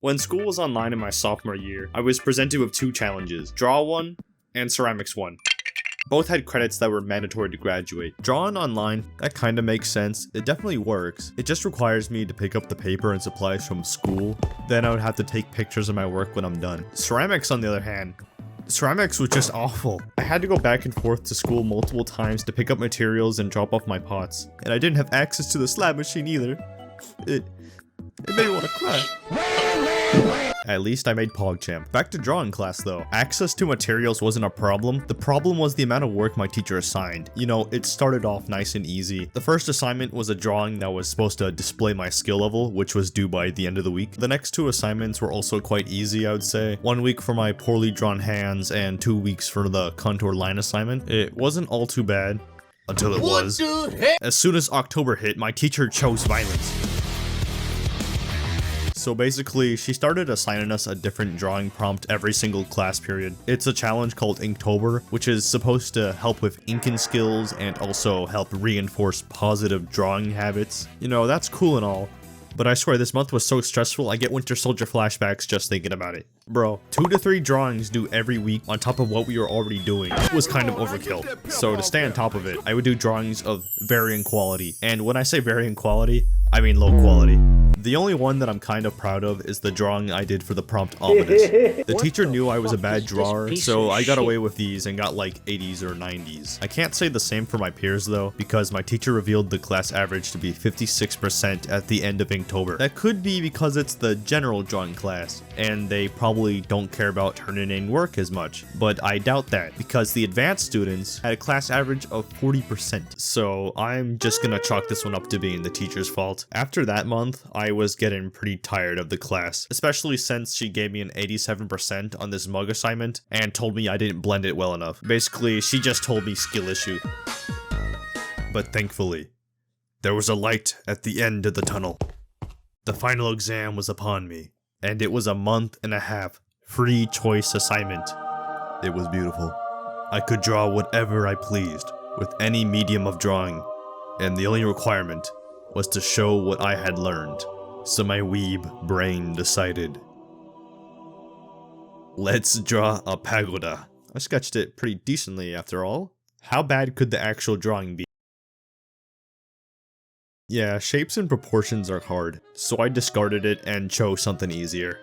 When school was online in my sophomore year, I was presented with two challenges, Draw 1 and Ceramics 1. Both had credits that were mandatory to graduate. Drawing online, that kinda makes sense. It definitely works. It just requires me to pick up the paper and supplies from school. Then I would have to take pictures of my work when I'm done. Ceramics, on the other hand, ceramics was just awful. I had to go back and forth to school multiple times to pick up materials and drop off my pots. And I didn't have access to the slab machine either. It made me want to cry. At least I made PogChamp. Back to drawing class though. Access to materials wasn't a problem. The problem was the amount of work my teacher assigned. You know, it started off nice and easy. The first assignment was a drawing that was supposed to display my skill level, which was due by the end of the week. The next two assignments were also quite easy, I would say. 1 week for my poorly drawn hands and 2 weeks for the contour line assignment. It wasn't all too bad. Until it was. As soon as October hit, my teacher chose violence. So basically, she started assigning us a different drawing prompt every single class period. It's a challenge called Inktober, which is supposed to help with inking skills and also help reinforce positive drawing habits. You know, that's cool and all, but I swear this month was so stressful I get Winter Soldier flashbacks just thinking about it. Bro, 2 to 3 drawings due every week on top of what we were already doing was kind of overkill. So to stay on top of it, I would do drawings of varying quality. And when I say varying quality, I mean low quality. The only one that I'm kind of proud of is the drawing I did for the prompt Ominous. The teacher knew I was a bad drawer, so I got away with these and got like 80s or 90s. I can't say the same for my peers though, because my teacher revealed the class average to be 56% at the end of Inktober. That could be because it's the general drawing class, and they probably don't care about turning in work as much. But I doubt that, because the advanced students had a class average of 40%. So I'm just gonna chalk this one up to being the teacher's fault. After that month, I was getting pretty tired of the class, especially since she gave me an 87% on this mug assignment and told me I didn't blend it well enough. Basically, she just told me skill issue. But thankfully, there was a light at the end of the tunnel. The final exam was upon me, and it was a month and a half free choice assignment. It was beautiful. I could draw whatever I pleased with any medium of drawing, and the only requirement was to show what I had learned. So my weeb brain decided, let's draw a pagoda. I sketched it pretty decently after all. How bad could the actual drawing be? Yeah, shapes and proportions are hard, so I discarded it and chose something easier.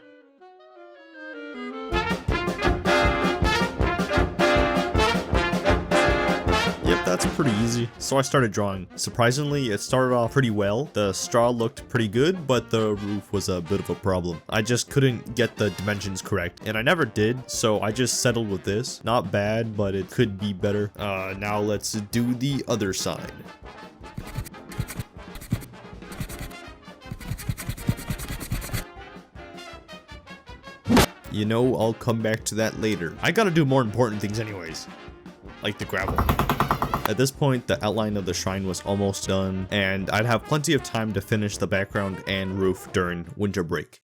That's pretty easy. So I started drawing. Surprisingly, it started off pretty well. The straw looked pretty good, but the roof was a bit of a problem. I just couldn't get the dimensions correct, and I never did, so I just settled with this. Not bad, but it could be better. Now let's do the other side. You know, I'll come back to that later. I gotta do more important things anyways, like the gravel. At this point, the outline of the shrine was almost done, and I'd have plenty of time to finish the background and roof during winter break.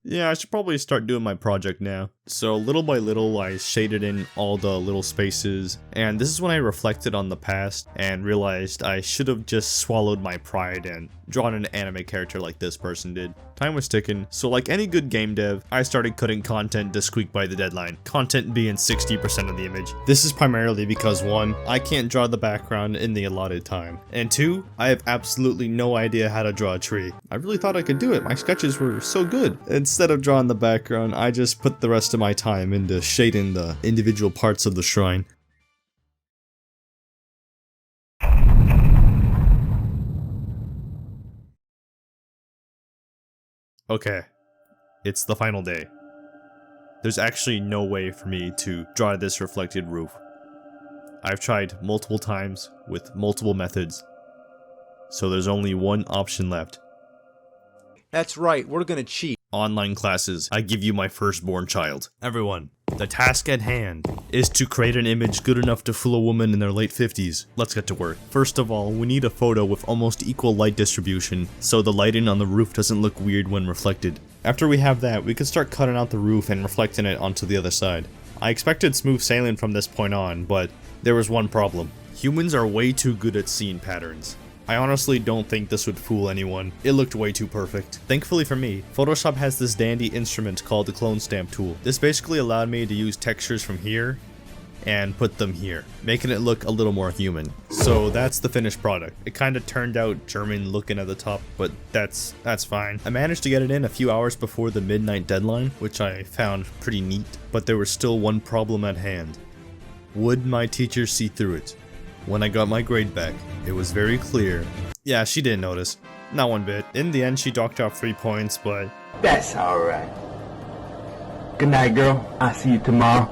Yeah, I should probably start doing my project now. So little by little, I shaded in all the little spaces, and this is when I reflected on the past and realized I should have just swallowed my pride and drawn an anime character like this person did. Time was ticking, so like any good game dev, I started cutting content to squeak by the deadline, content being 60% of the image. This is primarily because 1, I can't draw the background in the allotted time, and 2, I have absolutely no idea how to draw a tree. I really thought I could do it, my sketches were so good. Instead of drawing the background, I just put the rest of my time into shading the individual parts of the shrine. Okay, it's the final day. There's actually no way for me to draw this reflected roof. I've tried multiple times with multiple methods, so there's only one option left. That's right, we're gonna cheat. Online classes, I give you my firstborn child. Everyone, the task at hand is to create an image good enough to fool a woman in their late 50s. Let's get to work. First of all, we need a photo with almost equal light distribution, so the lighting on the roof doesn't look weird when reflected. After we have that, we can start cutting out the roof and reflecting it onto the other side. I expected smooth sailing from this point on, but there was one problem. Humans are way too good at seeing patterns. I honestly don't think this would fool anyone. It looked way too perfect. Thankfully for me, Photoshop has this dandy instrument called the clone stamp tool. This basically allowed me to use textures from here and put them here, making it look a little more human. So that's the finished product. It kind of turned out German looking at the top, but that's fine. I managed to get it in a few hours before the midnight deadline, which I found pretty neat, but there was still one problem at hand. Would my teacher see through it? When I got my grade back, it was very clear. Yeah, she didn't notice. Not one bit. In the end, she docked off 3 points, but... That's alright. Good night, girl. I'll see you tomorrow.